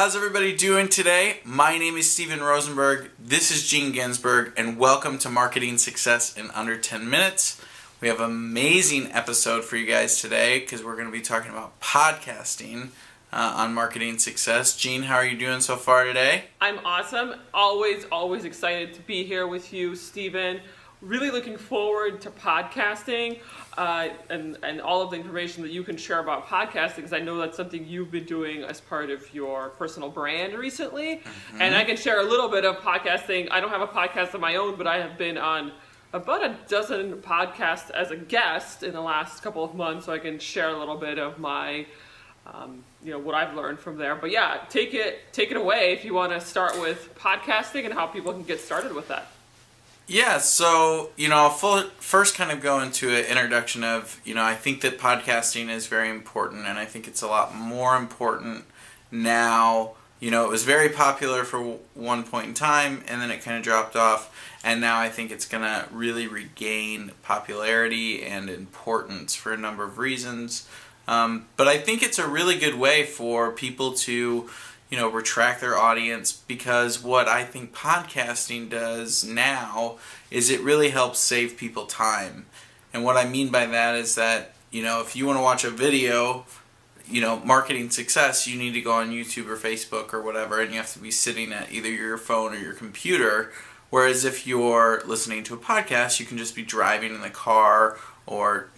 How's everybody doing today? My name is Steven Rosenberg. This is Ginzburg, and welcome to Marketing Success in Under 10 Minutes. We have an amazing episode for you guys today because we're going to be talking about podcasting on marketing success. Jean, how are you doing so far today? I'm awesome. Always excited to be here with you, Steven. Really looking forward to podcasting and all of the information that you can share about podcasting, because I know that's something you've been doing as part of your personal brand recently. Mm-hmm. And I can share a little bit of podcasting. I don't have a podcast of my own, but I have been on about a dozen podcasts as a guest in the last couple of months, so I can share a little bit of my what I've learned from there. But yeah, take it away if you want to start with podcasting and how people can get started with that. Yeah, so, I'll first kind of go into an introduction of, I think that podcasting is very important, and I think it's a lot more important now. It was very popular for one point in time, and then it kind of dropped off, and now I think it's going to really regain popularity and importance for a number of reasons. But I think it's a really good way for people to retract their audience, because what I think podcasting does now is it really helps save people time. And what I mean by that is that, if you want to watch a video, marketing success, you need to go on YouTube or Facebook or whatever, and you have to be sitting at either your phone or your computer. Whereas if you're listening to a podcast, you can just be driving in the car or,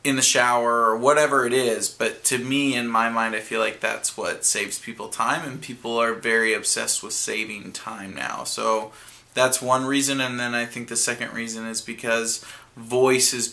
in the shower or whatever it is. But to me, in my mind, I feel like that's what saves people time, and people are very obsessed with saving time now. So that's one reason. And then I think the second reason is because voice is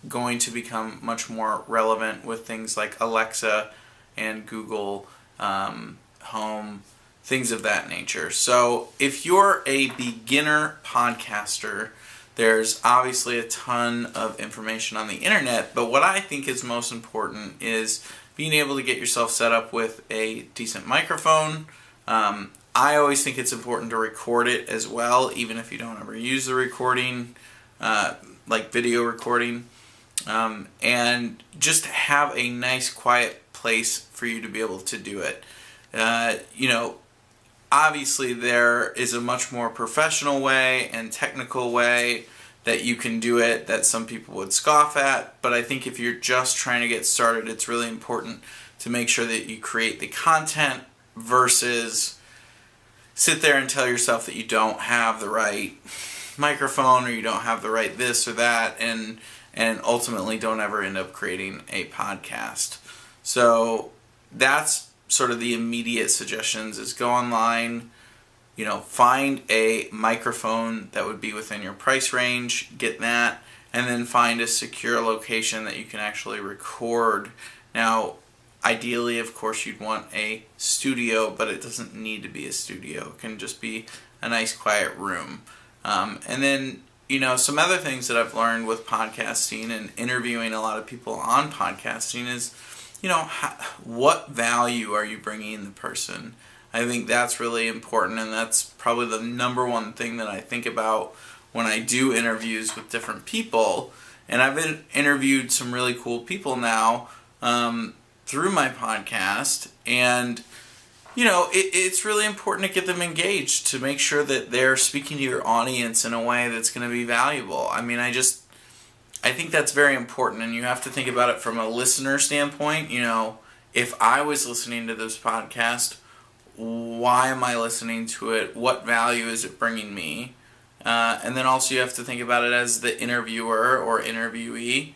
going to become much more relevant with things like Alexa and Google Home, things of that nature. So if you're a beginner podcaster, there's obviously a ton of information on the internet, but what I think is most important is being able to get yourself set up with a decent microphone. I always think it's important to record it as well, even if you don't ever use the recording, like video recording, and just have a nice quiet place for you to be able to do it. Obviously, there is a much more professional way and technical way that you can do it that some people would scoff at, but I think if you're just trying to get started, it's really important to make sure that you create the content versus sit there and tell yourself that you don't have the right microphone or you don't have the right this or that, and ultimately don't ever end up creating a podcast. So that's sort of the immediate suggestions: is go online, find a microphone that would be within your price range, get that, and then find a secure location that you can actually record. Now, ideally, of course, you'd want a studio, but it doesn't need to be a studio. It can just be a nice quiet room. And then, some other things that I've learned with podcasting and interviewing a lot of people on podcasting is, what value are you bringing the person? I think that's really important, and that's probably the number one thing that I think about when I do interviews with different people. And I've interviewed some really cool people now through my podcast, and it's really important to get them engaged, to make sure that they're speaking to your audience in a way that's going to be valuable. I mean, I think that's very important, and you have to think about it from a listener standpoint. If I was listening to this podcast, why am I listening to it? What value is it bringing me? And then also you have to think about it as the interviewer or interviewee.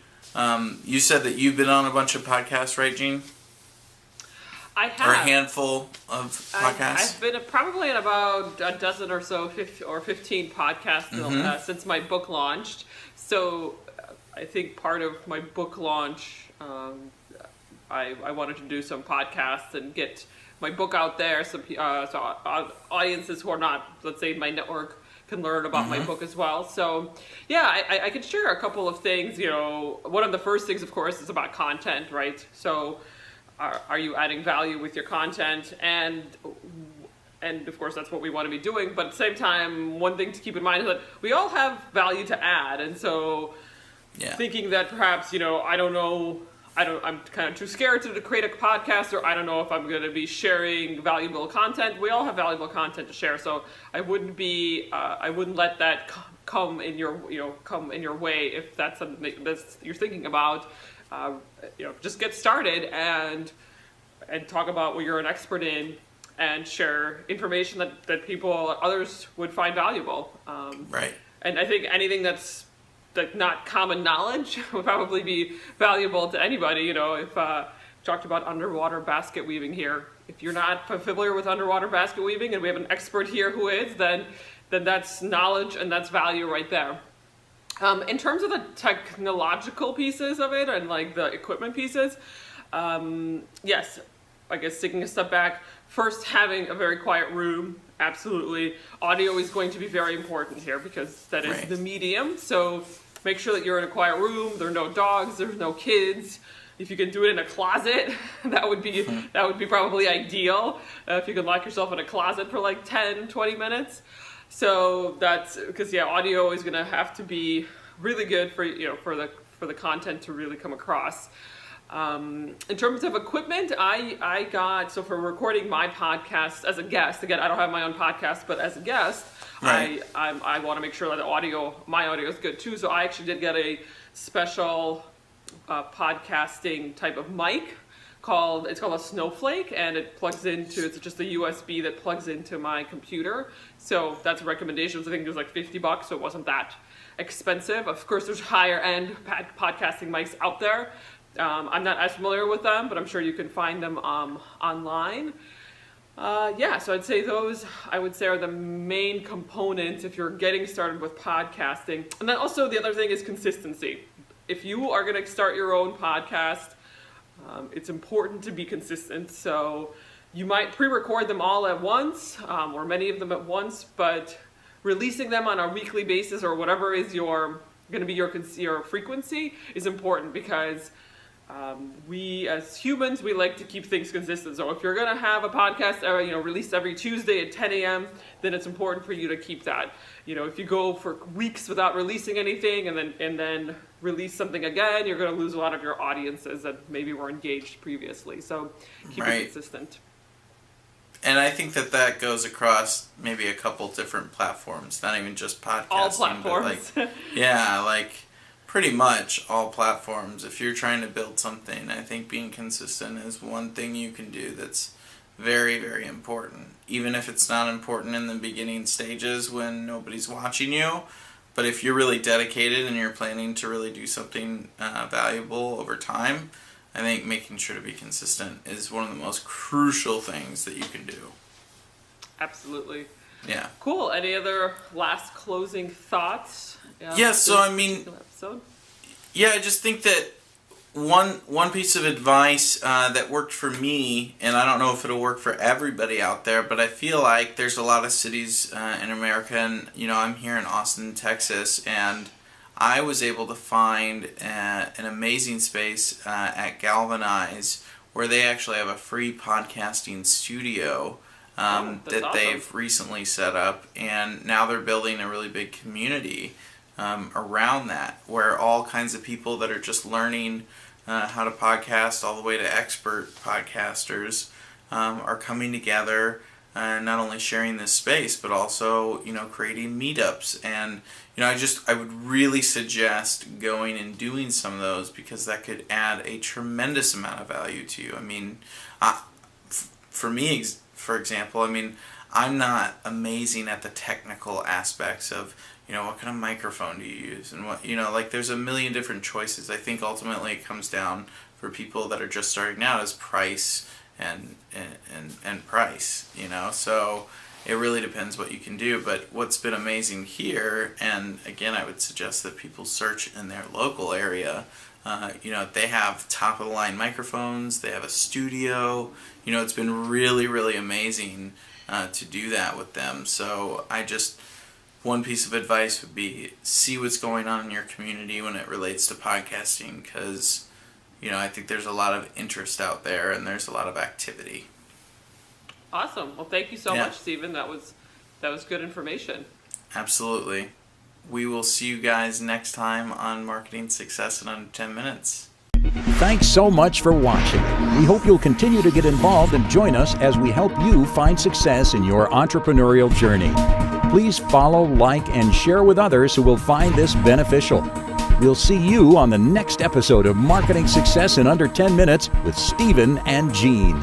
You said that you've been on a bunch of podcasts, right, Jean? I have. Or a handful of podcasts? I've been probably in about a dozen or so, 15 podcasts since my book launched. So I think part of my book launch, I wanted to do some podcasts and get my book out there, so audiences who are not, let's say, my network can learn about my book as well. So yeah, I can share a couple of things. One of the first things, of course, is about content, right? So are you adding value with your content? And of course, that's what we want to be doing. But at the same time, one thing to keep in mind is that we all have value to add. And so thinking that perhaps, I don't know I'm kind of too scared to create a podcast, or I don't know if I'm going to be sharing valuable content. We all have valuable content to share, so I wouldn't let that come in your way if that's something that you're thinking about. Just get started and talk about what you're an expert in, and share information that others would find valuable. Right. And I think anything that's not common knowledge would probably be valuable to anybody. If talked about underwater basket weaving here, if you're not familiar with underwater basket weaving, and we have an expert here who is, then that's knowledge and that's value right there. In terms of the technological pieces of it and like the equipment pieces, yes, I guess taking a step back, first having a very quiet room, absolutely. Audio is going to be very important here because that is Right. the medium. So make sure that you're in a quiet room. There are no dogs. There's no kids. If you can do it in a closet, that would be probably ideal. If you can lock yourself in a closet for like 10, 20 minutes. So that's because audio is going to have to be really good for the content to really come across. In terms of equipment, I got, so for recording my podcast as a guest, again, I don't have my own podcast, but as a guest, Right. I want to make sure that my audio is good too. So I actually did get a special podcasting type of mic it's called a Snowflake, and it's just a USB that plugs into my computer. So that's a recommendation. I think it was like $50, so it wasn't that expensive. Of course, there's higher end podcasting mics out there. I'm not as familiar with them, but I'm sure you can find them online. So I'd say those, are the main components if you're getting started with podcasting. And then also the other thing is consistency. If you are going to start your own podcast, it's important to be consistent. So you might pre-record them all at once, or many of them at once, but releasing them on a weekly basis or whatever is going to be your frequency is important, because we as humans, we like to keep things consistent. So if you're going to have a podcast released every Tuesday at 10 a.m., then it's important for you to keep that. If you go for weeks without releasing anything and then release something again, you're going to lose a lot of your audiences that maybe were engaged previously. So keep it consistent. And I think that goes across maybe a couple different platforms, not even just podcasting. All platforms. But pretty much all platforms. If you're trying to build something, I think being consistent is one thing you can do that's very, very important. Even if it's not important in the beginning stages when nobody's watching you, but if you're really dedicated and you're planning to really do something valuable over time, I think making sure to be consistent is one of the most crucial things that you can do. Absolutely. Yeah. Cool. Any other last closing thoughts? I just think that one piece of advice that worked for me, and I don't know if it'll work for everybody out there, but I feel like there's a lot of cities in America, and I'm here in Austin, Texas, and I was able to find an amazing space at Galvanize where they actually have a free podcasting studio that awesome. They've recently set up, and now they're building a really big community around that, where all kinds of people that are just learning how to podcast all the way to expert podcasters are coming together and not only sharing this space, but also creating meetups. And I would really suggest going and doing some of those, because that could add a tremendous amount of value to you. I mean, for me, for example, I'm not amazing at the technical aspects of what kind of microphone do you use, and what there's a million different choices. I think ultimately it comes down, for people that are just starting out, as price and price. So it really depends what you can do. But what's been amazing here, and again, I would suggest that people search in their local area. They have top of the line microphones. They have a studio. It's been really, really amazing to do that with them. So one piece of advice would be, see what's going on in your community when it relates to podcasting, because I think there's a lot of interest out there and there's a lot of activity. Awesome. Well, thank you so much, Stephen. That was good information. Absolutely. We will see you guys next time on Marketing Success in Under 10 Minutes. Thanks so much for watching. We hope you'll continue to get involved and join us as we help you find success in your entrepreneurial journey. Please follow, like, and share with others who will find this beneficial. We'll see you on the next episode of Marketing Success in Under 10 Minutes with Stephen and Jean.